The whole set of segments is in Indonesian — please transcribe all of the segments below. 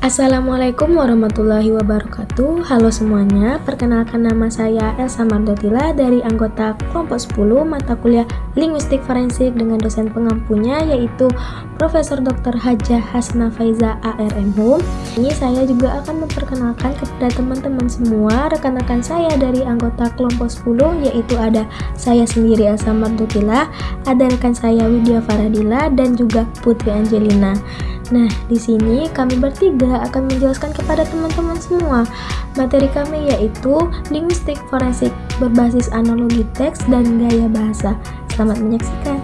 Assalamualaikum warahmatullahi wabarakatuh. Halo semuanya, perkenalkan nama saya Elsa Mardotila dari anggota kelompok 10 mata kuliah Linguistik Forensik dengan dosen pengampunya yaitu Profesor Dr. Hajah Hasna Faiza ARMH. Ini saya juga akan memperkenalkan kepada teman-teman semua rekan-rekan saya dari anggota kelompok 10 yaitu ada saya sendiri Elsa Mardotila, ada rekan saya Widya Faradila dan juga Putri Angelina. Nah, di sini kami bertiga akan menjelaskan kepada teman-teman semua materi kami yaitu linguistik forensik berbasis analogi teks dan gaya bahasa. Selamat menyaksikan.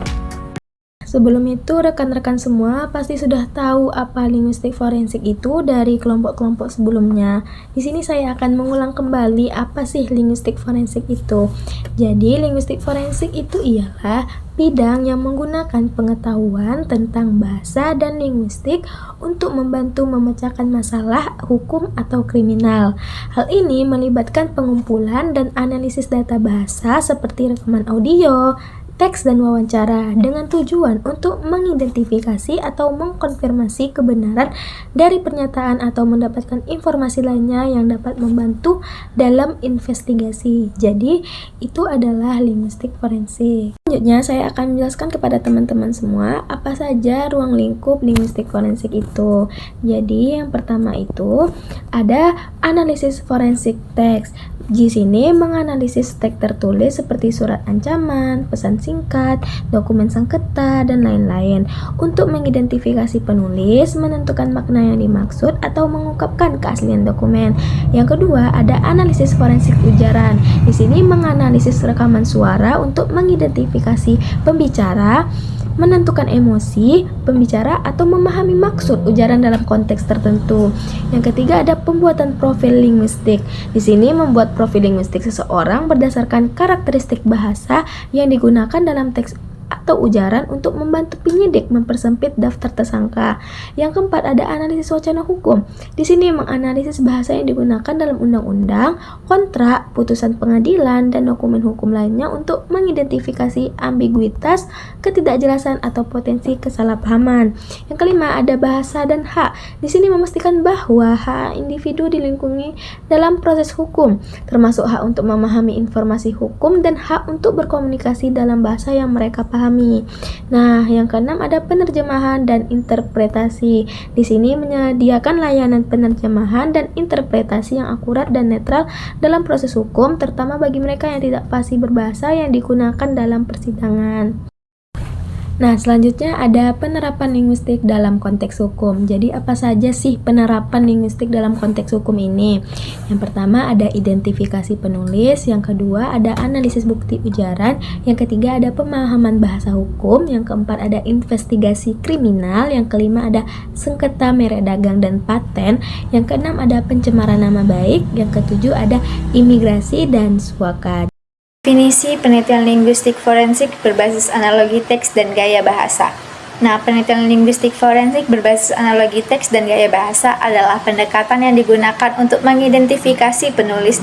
Sebelum itu, rekan-rekan semua pasti sudah tahu apa linguistik forensik itu dari kelompok-kelompok sebelumnya. Di sini saya akan mengulang kembali apa sih linguistik forensik itu. Jadi, linguistik forensik itu ialah bidang yang menggunakan pengetahuan tentang bahasa dan linguistik untuk membantu memecahkan masalah hukum atau kriminal. Hal ini melibatkan pengumpulan dan analisis data bahasa seperti rekaman audio, teks dan wawancara dengan tujuan untuk mengidentifikasi atau mengkonfirmasi kebenaran dari pernyataan atau mendapatkan informasi lainnya yang dapat membantu dalam investigasi. Jadi, itu adalah linguistik forensik. Selanjutnya, saya akan menjelaskan kepada teman-teman semua apa saja ruang lingkup linguistik forensik itu. Jadi, yang pertama itu ada analisis forensik teks. Di sini menganalisis teks tertulis seperti surat ancaman, pesan singkat, dokumen sengketa, dan lain-lain untuk mengidentifikasi penulis, menentukan makna yang dimaksud, atau mengungkapkan keaslian dokumen. Yang kedua, ada analisis forensik ujaran. Di sini menganalisis rekaman suara untuk mengidentifikasi pembicara, menentukan emosi pembicara atau memahami maksud ujaran dalam konteks tertentu. Yang ketiga ada pembuatan profil linguistik. Di sini membuat profil linguistik seseorang berdasarkan karakteristik bahasa yang digunakan dalam teks atau ujaran untuk membantu penyidik mempersempit daftar tersangka. Yang keempat ada analisis wacana hukum. Di sini menganalisis bahasa yang digunakan dalam undang-undang, kontrak, putusan pengadilan, dan dokumen hukum lainnya untuk mengidentifikasi ambiguitas, ketidakjelasan, atau potensi kesalahpahaman. Yang kelima ada bahasa dan hak. Di sini memastikan bahwa hak individu dilindungi dalam proses hukum, termasuk hak untuk memahami informasi hukum dan hak untuk berkomunikasi dalam bahasa yang mereka pahami. Nah, yang keenam ada penerjemahan dan interpretasi. Di sini menyediakan layanan penerjemahan dan interpretasi yang akurat dan netral dalam proses hukum, terutama bagi mereka yang tidak fasih berbahasa yang digunakan dalam persidangan. Nah, selanjutnya ada penerapan linguistik dalam konteks hukum. Jadi, apa saja sih penerapan linguistik dalam konteks hukum ini? Yang pertama ada identifikasi penulis, yang kedua ada analisis bukti ujaran, yang ketiga ada pemahaman bahasa hukum, yang keempat ada investigasi kriminal, yang kelima ada sengketa merek dagang dan paten, yang keenam ada pencemaran nama baik, yang ketujuh ada imigrasi dan suaka. Definisi penelitian linguistik forensik berbasis analogi teks dan gaya bahasa. Nah, penelitian linguistik forensik berbasis analogi teks dan gaya bahasa adalah pendekatan yang digunakan untuk mengidentifikasi penulis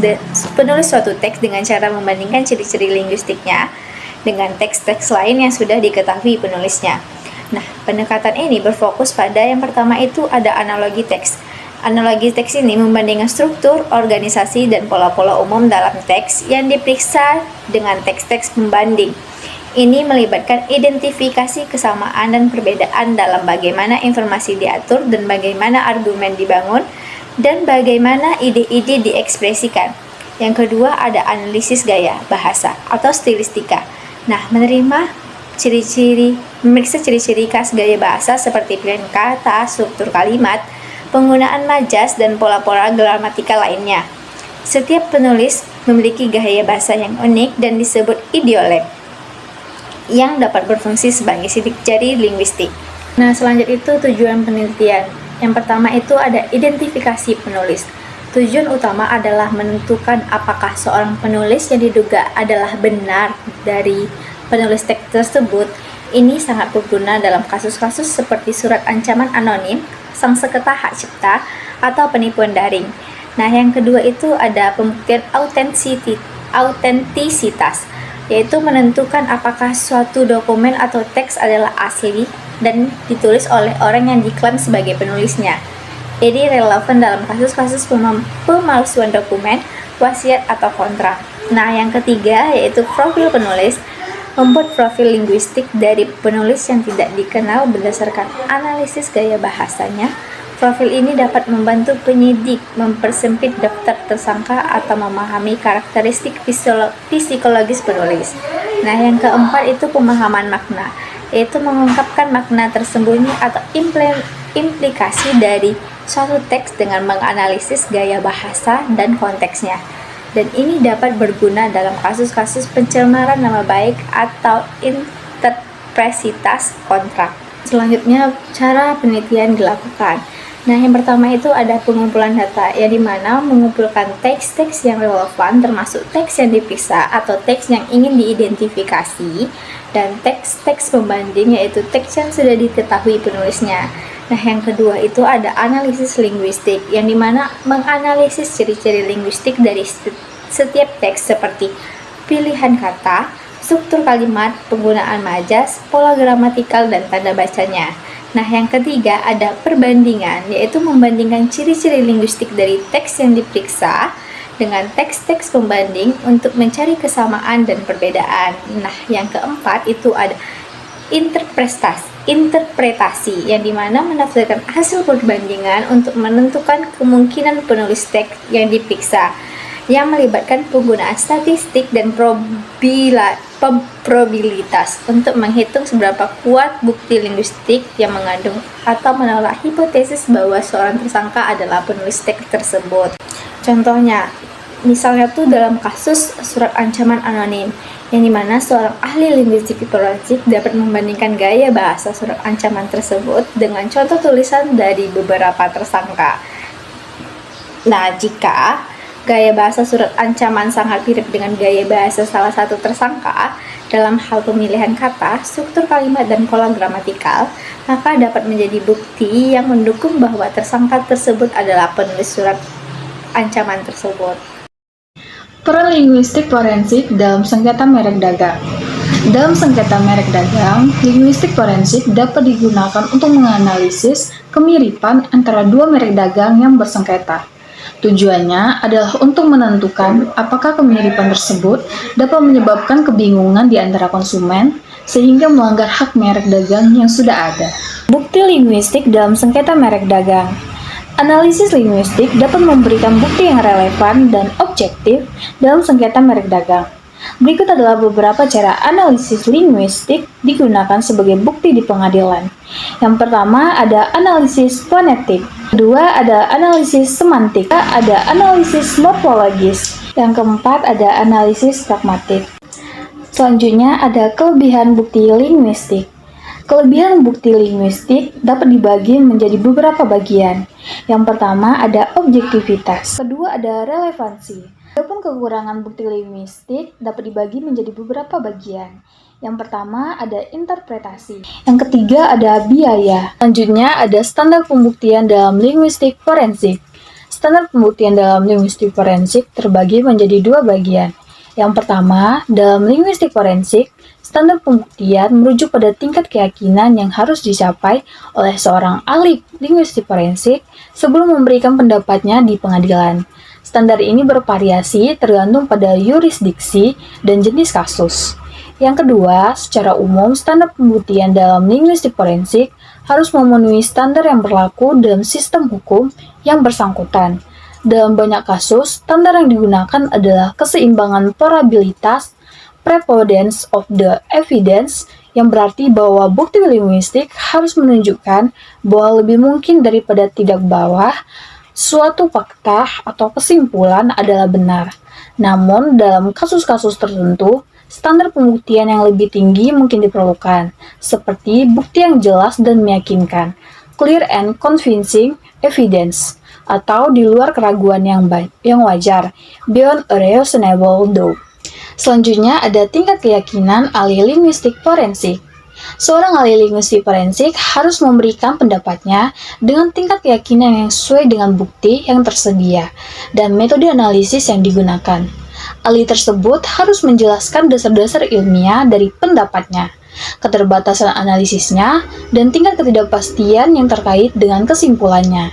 suatu teks dengan cara membandingkan ciri-ciri linguistiknya dengan teks-teks lain yang sudah diketahui penulisnya. Nah, pendekatan ini berfokus pada yang pertama itu ada analogi teks. Analogi teks ini membandingkan struktur, organisasi, dan pola-pola umum dalam teks yang diperiksa dengan teks-teks pembanding. Ini melibatkan identifikasi kesamaan dan perbedaan dalam bagaimana informasi diatur dan bagaimana argumen dibangun dan bagaimana ide-ide diekspresikan. Yang kedua ada analisis gaya bahasa atau stilistika. Nah, memeriksa ciri-ciri khas gaya bahasa seperti pilihan kata, struktur kalimat, penggunaan majas, dan pola-pola gramatikal lainnya. Setiap penulis memiliki gaya bahasa yang unik dan disebut idiolek yang dapat berfungsi sebagai sidik jari linguistik. Nah, selanjutnya itu tujuan penelitian. Yang pertama itu ada identifikasi penulis. Tujuan utama adalah menentukan apakah seorang penulis yang diduga adalah benar dari penulis teks tersebut. Ini sangat berguna dalam kasus-kasus seperti surat ancaman anonim, sang sengketa hak cipta, atau penipuan daring. Nah, yang kedua itu ada pembuktian autentisitas, yaitu menentukan apakah suatu dokumen atau teks adalah asli dan ditulis oleh orang yang diklaim sebagai penulisnya. Jadi relevan dalam kasus-kasus pemalsuan dokumen, wasiat atau kontrak. Nah, yang ketiga yaitu profil penulis. Membuat profil linguistik dari penulis yang tidak dikenal berdasarkan analisis gaya bahasanya. Profil ini dapat membantu penyidik mempersempit daftar tersangka atau memahami karakteristik psikologis penulis. Nah, yang keempat itu pemahaman makna, yaitu mengungkapkan makna tersembunyi atau implikasi dari suatu teks dengan menganalisis gaya bahasa dan konteksnya. Dan ini dapat berguna dalam kasus-kasus pencemaran nama baik atau interpresitas kontrak. Selanjutnya, cara penelitian dilakukan. Nah, yang pertama itu ada pengumpulan data, yang dimana mengumpulkan teks-teks yang relevan termasuk teks yang dipisah atau teks yang ingin diidentifikasi, dan teks-teks pembanding yaitu teks yang sudah diketahui penulisnya. Nah, yang kedua itu ada analisis linguistik, yang dimana menganalisis ciri-ciri linguistik dari setiap teks seperti pilihan kata, struktur kalimat, penggunaan majas, pola gramatikal, dan tanda bacanya. Nah, yang ketiga ada perbandingan, yaitu membandingkan ciri-ciri linguistik dari teks yang diperiksa dengan teks-teks pembanding untuk mencari kesamaan dan perbedaan. Nah, yang keempat itu ada interpretasi, yang dimana menafsirkan hasil perbandingan untuk menentukan kemungkinan penulis teks yang diperiksa, yang melibatkan penggunaan statistik dan probabilitas untuk menghitung seberapa kuat bukti linguistik yang mengandung atau menolak hipotesis bahwa seorang tersangka adalah penulis teks tersebut. Contohnya, misalnya tuh dalam kasus surat ancaman anonim, yang dimana seorang ahli linguistik forensik dapat membandingkan gaya bahasa surat ancaman tersebut dengan contoh tulisan dari beberapa tersangka. Nah, jika gaya bahasa surat ancaman sangat mirip dengan gaya bahasa salah satu tersangka dalam hal pemilihan kata, struktur kalimat, dan pola gramatikal, maka dapat menjadi bukti yang mendukung bahwa tersangka tersebut adalah penulis surat ancaman tersebut. Peran linguistik forensik dalam sengketa merek dagang. Dalam sengketa merek dagang, linguistik forensik dapat digunakan untuk menganalisis kemiripan antara dua merek dagang yang bersengketa. Tujuannya adalah untuk menentukan apakah kemiripan tersebut dapat menyebabkan kebingungan di antara konsumen sehingga melanggar hak merek dagang yang sudah ada. Bukti linguistik dalam sengketa merek dagang. Analisis linguistik dapat memberikan bukti yang relevan dan objektif dalam sengketa merek dagang. Berikut adalah beberapa cara analisis linguistik digunakan sebagai bukti di pengadilan. Yang pertama ada analisis fonetik, kedua ada analisis semantik, ada analisis morfologis, yang keempat ada analisis pragmatik. Selanjutnya ada kelebihan bukti linguistik. Kelebihan bukti linguistik dapat dibagi menjadi beberapa bagian. Yang pertama ada objektivitas, kedua ada relevansi. Adapun kekurangan bukti linguistik dapat dibagi menjadi beberapa bagian. Yang pertama ada interpretasi, yang ketiga ada biaya. Selanjutnya ada standar pembuktian dalam linguistik forensik. Standar pembuktian dalam linguistik forensik terbagi menjadi dua bagian. Yang pertama, dalam linguistik forensik, standar pembuktian merujuk pada tingkat keyakinan yang harus dicapai oleh seorang ahli linguistik forensik sebelum memberikan pendapatnya di pengadilan. Standar ini bervariasi tergantung pada yurisdiksi dan jenis kasus. Yang kedua, secara umum standar pembuktian dalam linguistik forensik harus memenuhi standar yang berlaku dalam sistem hukum yang bersangkutan. Dalam banyak kasus, standar yang digunakan adalah keseimbangan probabilitas, preponderance of the evidence, yang berarti bahwa bukti linguistik harus menunjukkan bahwa lebih mungkin daripada tidak bahwa suatu fakta atau kesimpulan adalah benar. Namun, dalam kasus-kasus tertentu, standar pembuktian yang lebih tinggi mungkin diperlukan, seperti bukti yang jelas dan meyakinkan, clear and convincing evidence, atau di luar keraguan yang wajar, beyond a reasonable doubt. Selanjutnya ada tingkat keyakinan ahli linguistik forensik. Seorang ahli linguistik forensik harus memberikan pendapatnya dengan tingkat keyakinan yang sesuai dengan bukti yang tersedia dan metode analisis yang digunakan. Ahli tersebut harus menjelaskan dasar-dasar ilmiah dari pendapatnya, keterbatasan analisisnya, dan tingkat ketidakpastian yang terkait dengan kesimpulannya.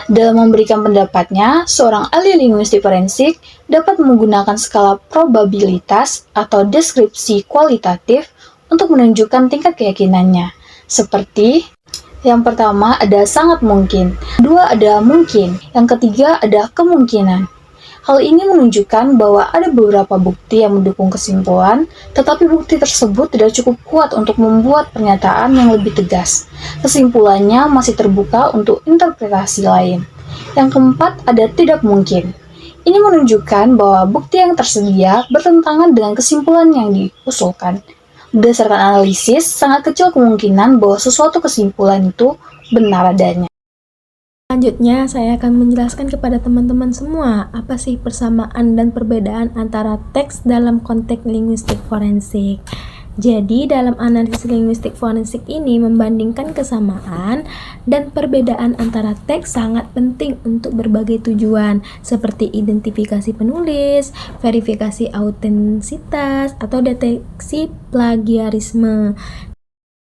Dalam memberikan pendapatnya, seorang ahli linguistik forensik dapat menggunakan skala probabilitas atau deskripsi kualitatif untuk menunjukkan tingkat keyakinannya. Seperti, yang pertama ada sangat mungkin, dua ada mungkin, yang ketiga ada kemungkinan. Hal ini menunjukkan bahwa ada beberapa bukti yang mendukung kesimpulan, tetapi bukti tersebut tidak cukup kuat untuk membuat pernyataan yang lebih tegas. Kesimpulannya masih terbuka untuk interpretasi lain. Yang keempat, ada tidak mungkin. Ini menunjukkan bahwa bukti yang tersedia bertentangan dengan kesimpulan yang diusulkan. Berdasarkan analisis, sangat kecil kemungkinan bahwa suatu kesimpulan itu benar adanya. Selanjutnya, saya akan menjelaskan kepada teman-teman semua apa sih persamaan dan perbedaan antara teks dalam konteks linguistik forensik. Jadi, dalam analisis linguistik forensik ini membandingkan kesamaan dan perbedaan antara teks sangat penting untuk berbagai tujuan, seperti identifikasi penulis, verifikasi autentisitas, atau deteksi plagiarisme.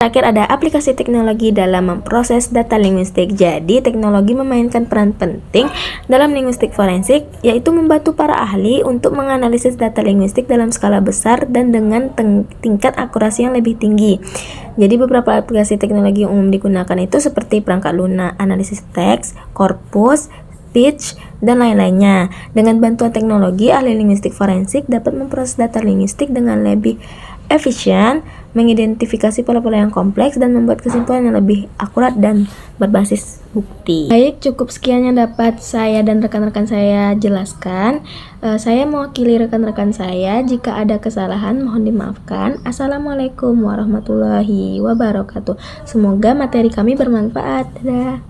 Terakhir ada aplikasi teknologi dalam memproses data linguistik. Jadi, teknologi memainkan peran penting dalam linguistik forensik, yaitu membantu para ahli untuk menganalisis data linguistik dalam skala besar dan dengan tingkat akurasi yang lebih tinggi. Jadi, beberapa aplikasi teknologi yang umum digunakan itu seperti perangkat lunak, analisis teks, korpus, speech, dan lain-lainnya. Dengan bantuan teknologi, ahli linguistik forensik dapat memproses data linguistik dengan lebih efisien, mengidentifikasi pola-pola yang kompleks, dan membuat kesimpulan yang lebih akurat dan berbasis bukti. Baik, cukup sekian yang dapat saya dan rekan-rekan saya jelaskan. Saya mewakili rekan-rekan saya. Jika ada kesalahan, mohon dimaafkan. Assalamualaikum warahmatullahi wabarakatuh. Semoga materi kami bermanfaat. Dadah.